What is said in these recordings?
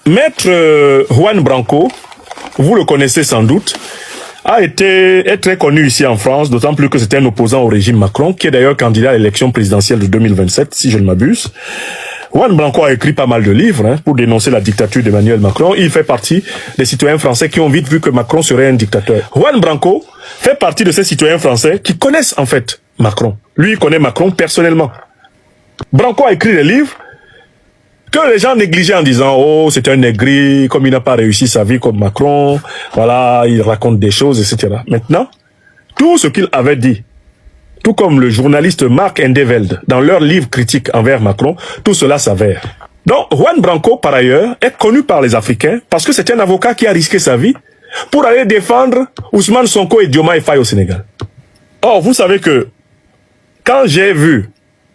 Maître Juan Branco, vous le connaissez sans doute, est très connu ici en France, d'autant plus que c'était un opposant au régime Macron, qui est d'ailleurs candidat à l'élection présidentielle de 2027, si je ne m'abuse. Juan Branco a écrit pas mal de livres pour dénoncer la dictature d'Emmanuel Macron. Il fait partie des citoyens français qui ont vite vu que Macron serait un dictateur. Juan Branco fait partie de ces citoyens français qui connaissent en fait Macron. Lui, il connaît Macron personnellement. Branco a écrit des livres que les gens négligeaient en disant « Oh, c'est un aigri, comme il n'a pas réussi sa vie comme Macron, voilà, il raconte des choses, etc. » Maintenant, tout ce qu'il avait dit, tout comme le journaliste Marc Endeveld, dans leur livre critique envers Macron, tout cela s'avère. Donc, Juan Branco, par ailleurs, est connu par les Africains parce que c'est un avocat qui a risqué sa vie pour aller défendre Ousmane Sonko et Diomaye Faye au Sénégal. Or, vous savez que quand j'ai vu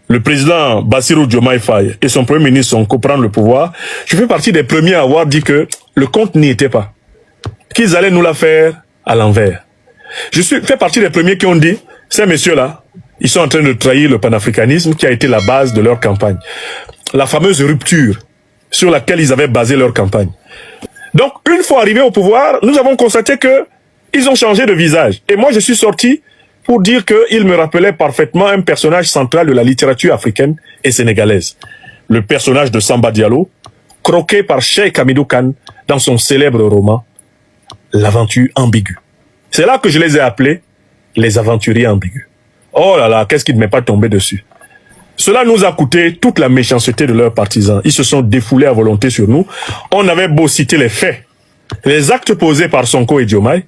le président Bassirou Diomaye Faye et son premier ministre Sonko prendre le pouvoir, je fais partie des premiers à avoir dit que le compte n'y était pas. Qu'ils allaient nous la faire à l'envers. Fais partie des premiers qui ont dit, ces messieurs-là, ils sont en train de trahir le panafricanisme qui a été la base de leur campagne. La fameuse rupture sur laquelle ils avaient basé leur campagne. Donc, une fois arrivés au pouvoir, nous avons constaté que ils ont changé de visage. Et moi, je suis sorti pour dire qu'il me rappelait parfaitement un personnage central de la littérature africaine et sénégalaise. Le personnage de Samba Diallo, croqué par Cheikh Hamidou Kane dans son célèbre roman « L'aventure ambiguë ». C'est là que je les ai appelés les aventuriers ambigus. Oh là là, qu'est-ce qui ne m'est pas tombé dessus? Cela nous a coûté toute la méchanceté de leurs partisans. Ils se sont défoulés à volonté sur nous. On avait beau citer les faits, les actes posés par Sonko et Diomaye,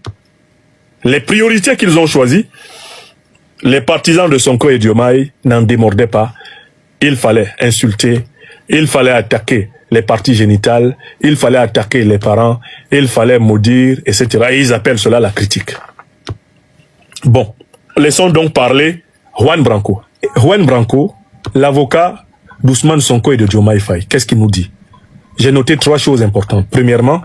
les priorités qu'ils ont choisies, les partisans de Sonko et Diomaye n'en démordaient pas. Il fallait insulter, il fallait attaquer les parties génitales, il fallait attaquer les parents, il fallait maudire, etc. Et ils appellent cela la critique. Bon, laissons donc parler Juan Branco. Juan Branco, l'avocat d'Ousmane Sonko et de Diomaye Faye, qu'est-ce qu'il nous dit? J'ai noté 3 choses importantes. Premièrement,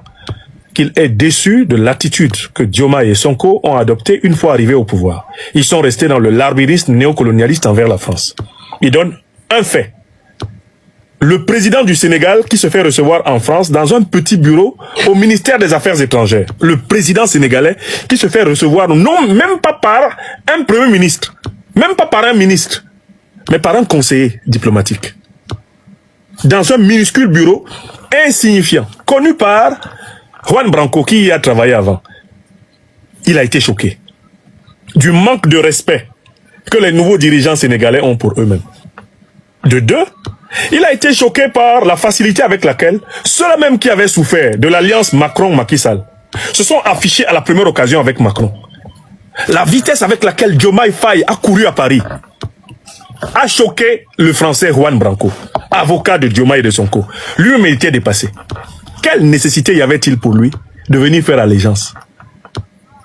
qu'il est déçu de l'attitude que Diomaye et Sonko ont adoptée une fois arrivés au pouvoir. Ils sont restés dans le larbirisme néocolonialiste envers la France. Il donne un fait. Le président du Sénégal qui se fait recevoir en France dans un petit bureau au ministère des Affaires étrangères. Le président sénégalais qui se fait recevoir, non, même pas par un premier ministre, même pas par un ministre, mais par un conseiller diplomatique. Dans un minuscule bureau insignifiant, connu par Juan Branco qui y a travaillé avant. Il a été choqué du manque de respect que les nouveaux dirigeants sénégalais ont pour eux-mêmes. De 2, il a été choqué par la facilité avec laquelle ceux-là même qui avaient souffert de l'alliance Macron-Macky Sall se sont affichés à la première occasion avec Macron. La vitesse avec laquelle Diomaye Faye a couru à Paris a choqué le français Juan Branco, avocat de Diomaye et de Sonko. Lui-même était dépassé. Quelle nécessité y avait-il pour lui de venir faire allégeance,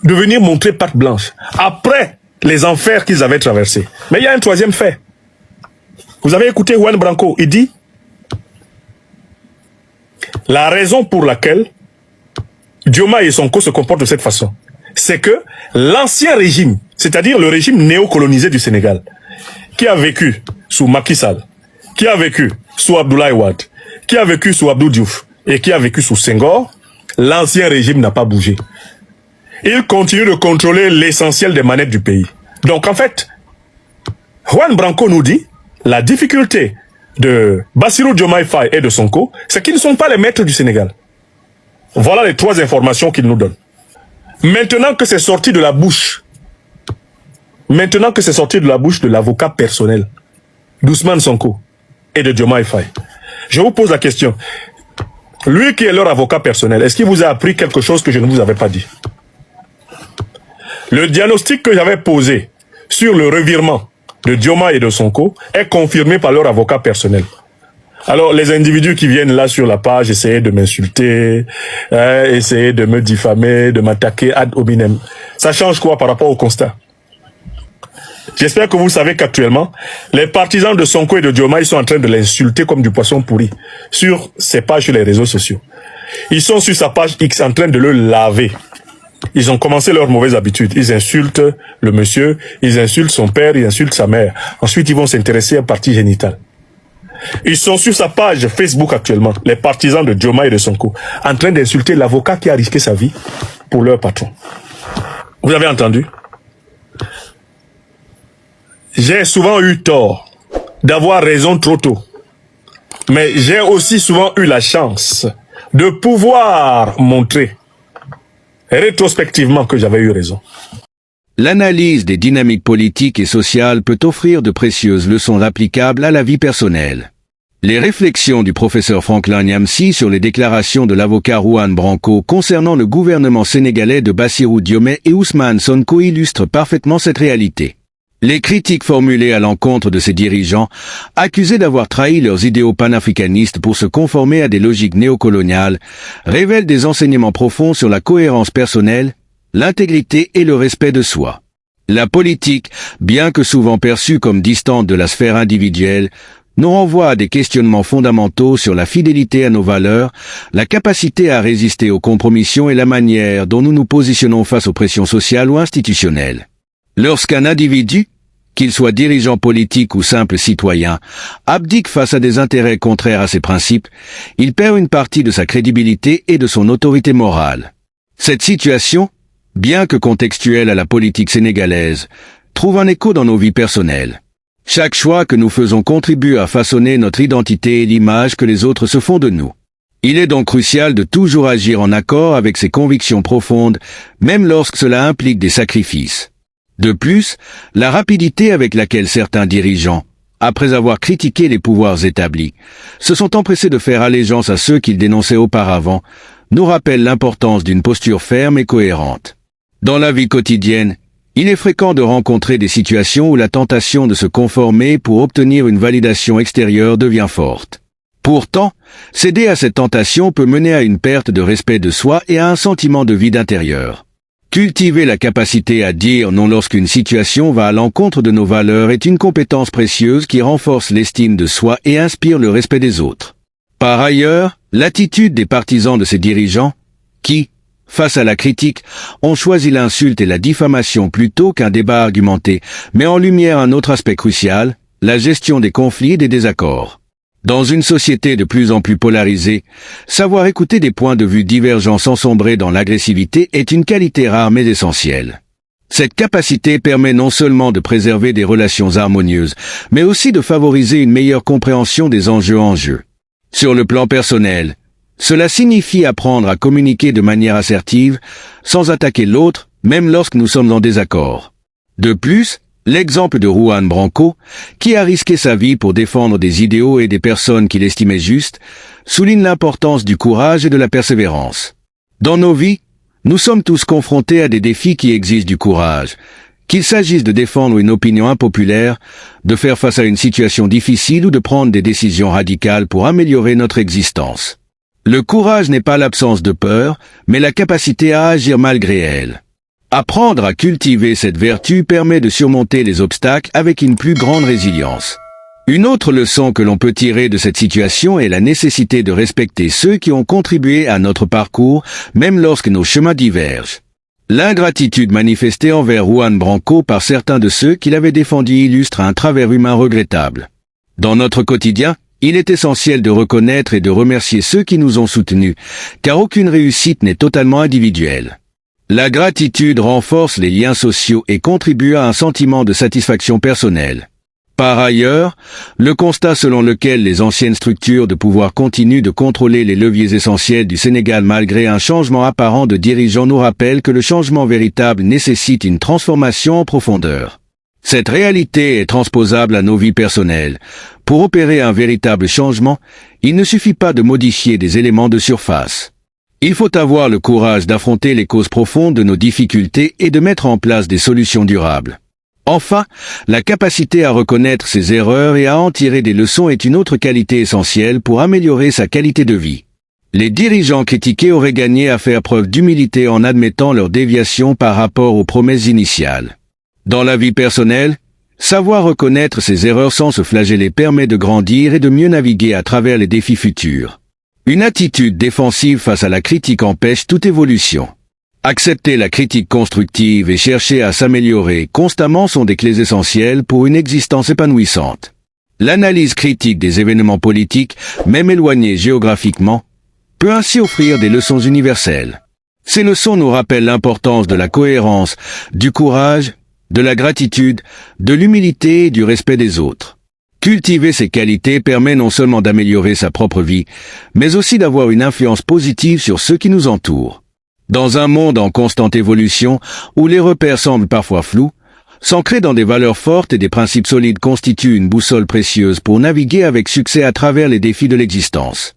de venir montrer patte blanche après les enfers qu'ils avaient traversés? Mais il y a un troisième fait. Vous avez écouté Juan Branco, il dit la raison pour laquelle Diomaye et Sonko se comportent de cette façon, c'est que l'ancien régime, c'est-à-dire le régime néocolonisé du Sénégal, qui a vécu sous Macky Sall, qui a vécu sous Abdoulaye Wade, qui a vécu sous Abdou Diouf et qui a vécu sous Senghor, l'ancien régime n'a pas bougé. Il continue de contrôler l'essentiel des manettes du pays. Donc en fait, Juan Branco nous dit la difficulté de Bassirou Diomaye Faye et de Sonko, c'est qu'ils ne sont pas les maîtres du Sénégal. Voilà les 3 informations qu'il nous donne. Maintenant que c'est sorti de la bouche, de l'avocat personnel d'Ousmane Sonko et de Diomaye Faye, je vous pose la question. Lui qui est leur avocat personnel, est-ce qu'il vous a appris quelque chose que je ne vous avais pas dit? Le diagnostic que j'avais posé sur le revirement de Diomaye et de Sonko est confirmé par leur avocat personnel. Alors, les individus qui viennent là sur la page essayer de m'insulter, essayer de me diffamer, de m'attaquer ad hominem, ça change quoi par rapport au constat? J'espère que vous savez qu'actuellement, les partisans de Sonko et de Diomaye sont en train de l'insulter comme du poisson pourri sur ses pages sur les réseaux sociaux. Ils sont sur sa page X en train de le laver. Ils ont commencé leurs mauvaises habitudes. Ils insultent le monsieur, ils insultent son père, ils insultent sa mère. Ensuite, ils vont s'intéresser à la partie génitale. Ils sont sur sa page Facebook actuellement, les partisans de Dioma et de Sonko, en train d'insulter l'avocat qui a risqué sa vie pour leur patron. Vous avez entendu? J'ai souvent eu tort d'avoir raison trop tôt. Mais j'ai aussi souvent eu la chance de pouvoir montrer rétrospectivement que j'avais eu raison. L'analyse des dynamiques politiques et sociales peut offrir de précieuses leçons applicables à la vie personnelle. Les réflexions du professeur Franklin Nyamsi sur les déclarations de l'avocat Juan Branco concernant le gouvernement sénégalais de Bassirou Diomaye et Ousmane Sonko illustrent parfaitement cette réalité. Les critiques formulées à l'encontre de ces dirigeants, accusés d'avoir trahi leurs idéaux panafricanistes pour se conformer à des logiques néocoloniales, révèlent des enseignements profonds sur la cohérence personnelle, l'intégrité et le respect de soi. La politique, bien que souvent perçue comme distante de la sphère individuelle, nous renvoie à des questionnements fondamentaux sur la fidélité à nos valeurs, la capacité à résister aux compromissions et la manière dont nous nous positionnons face aux pressions sociales ou institutionnelles. Lorsqu'un individu, qu'il soit dirigeant politique ou simple citoyen, abdique face à des intérêts contraires à ses principes, il perd une partie de sa crédibilité et de son autorité morale. Cette situation, bien que contextuelle à la politique sénégalaise, trouve un écho dans nos vies personnelles. Chaque choix que nous faisons contribue à façonner notre identité et l'image que les autres se font de nous. Il est donc crucial de toujours agir en accord avec ses convictions profondes, même lorsque cela implique des sacrifices. De plus, la rapidité avec laquelle certains dirigeants, après avoir critiqué les pouvoirs établis, se sont empressés de faire allégeance à ceux qu'ils dénonçaient auparavant, nous rappelle l'importance d'une posture ferme et cohérente. Dans la vie quotidienne, il est fréquent de rencontrer des situations où la tentation de se conformer pour obtenir une validation extérieure devient forte. Pourtant, céder à cette tentation peut mener à une perte de respect de soi et à un sentiment de vide intérieur. Cultiver la capacité à dire non lorsqu'une situation va à l'encontre de nos valeurs est une compétence précieuse qui renforce l'estime de soi et inspire le respect des autres. Par ailleurs, l'attitude des partisans de ces dirigeants, qui, face à la critique, ont choisi l'insulte et la diffamation plutôt qu'un débat argumenté, met en lumière un autre aspect crucial, la gestion des conflits et des désaccords. Dans une société de plus en plus polarisée, savoir écouter des points de vue divergents sans sombrer dans l'agressivité est une qualité rare mais essentielle. Cette capacité permet non seulement de préserver des relations harmonieuses, mais aussi de favoriser une meilleure compréhension des enjeux en jeu. Sur le plan personnel, cela signifie apprendre à communiquer de manière assertive, sans attaquer l'autre, même lorsque nous sommes en désaccord. De plus, l'exemple de Juan Branco, qui a risqué sa vie pour défendre des idéaux et des personnes qu'il estimait justes, souligne l'importance du courage et de la persévérance. Dans nos vies, nous sommes tous confrontés à des défis qui exigent du courage, qu'il s'agisse de défendre une opinion impopulaire, de faire face à une situation difficile ou de prendre des décisions radicales pour améliorer notre existence. Le courage n'est pas l'absence de peur, mais la capacité à agir malgré elle. Apprendre à cultiver cette vertu permet de surmonter les obstacles avec une plus grande résilience. Une autre leçon que l'on peut tirer de cette situation est la nécessité de respecter ceux qui ont contribué à notre parcours, même lorsque nos chemins divergent. L'ingratitude manifestée envers Juan Branco par certains de ceux qui l'avaient défendu illustre un travers humain regrettable. Dans notre quotidien, il est essentiel de reconnaître et de remercier ceux qui nous ont soutenus, car aucune réussite n'est totalement individuelle. La gratitude renforce les liens sociaux et contribue à un sentiment de satisfaction personnelle. Par ailleurs, le constat selon lequel les anciennes structures de pouvoir continuent de contrôler les leviers essentiels du Sénégal malgré un changement apparent de dirigeants nous rappelle que le changement véritable nécessite une transformation en profondeur. Cette réalité est transposable à nos vies personnelles. Pour opérer un véritable changement, il ne suffit pas de modifier des éléments de surface. Il faut avoir le courage d'affronter les causes profondes de nos difficultés et de mettre en place des solutions durables. Enfin, la capacité à reconnaître ses erreurs et à en tirer des leçons est une autre qualité essentielle pour améliorer sa qualité de vie. Les dirigeants critiqués auraient gagné à faire preuve d'humilité en admettant leurs déviations par rapport aux promesses initiales. Dans la vie personnelle, savoir reconnaître ses erreurs sans se flageller permet de grandir et de mieux naviguer à travers les défis futurs. Une attitude défensive face à la critique empêche toute évolution. Accepter la critique constructive et chercher à s'améliorer constamment sont des clés essentielles pour une existence épanouissante. L'analyse critique des événements politiques, même éloignés géographiquement, peut ainsi offrir des leçons universelles. Ces leçons nous rappellent l'importance de la cohérence, du courage, de la gratitude, de l'humilité et du respect des autres. Cultiver ces qualités permet non seulement d'améliorer sa propre vie, mais aussi d'avoir une influence positive sur ceux qui nous entourent. Dans un monde en constante évolution, où les repères semblent parfois flous, s'ancrer dans des valeurs fortes et des principes solides constitue une boussole précieuse pour naviguer avec succès à travers les défis de l'existence.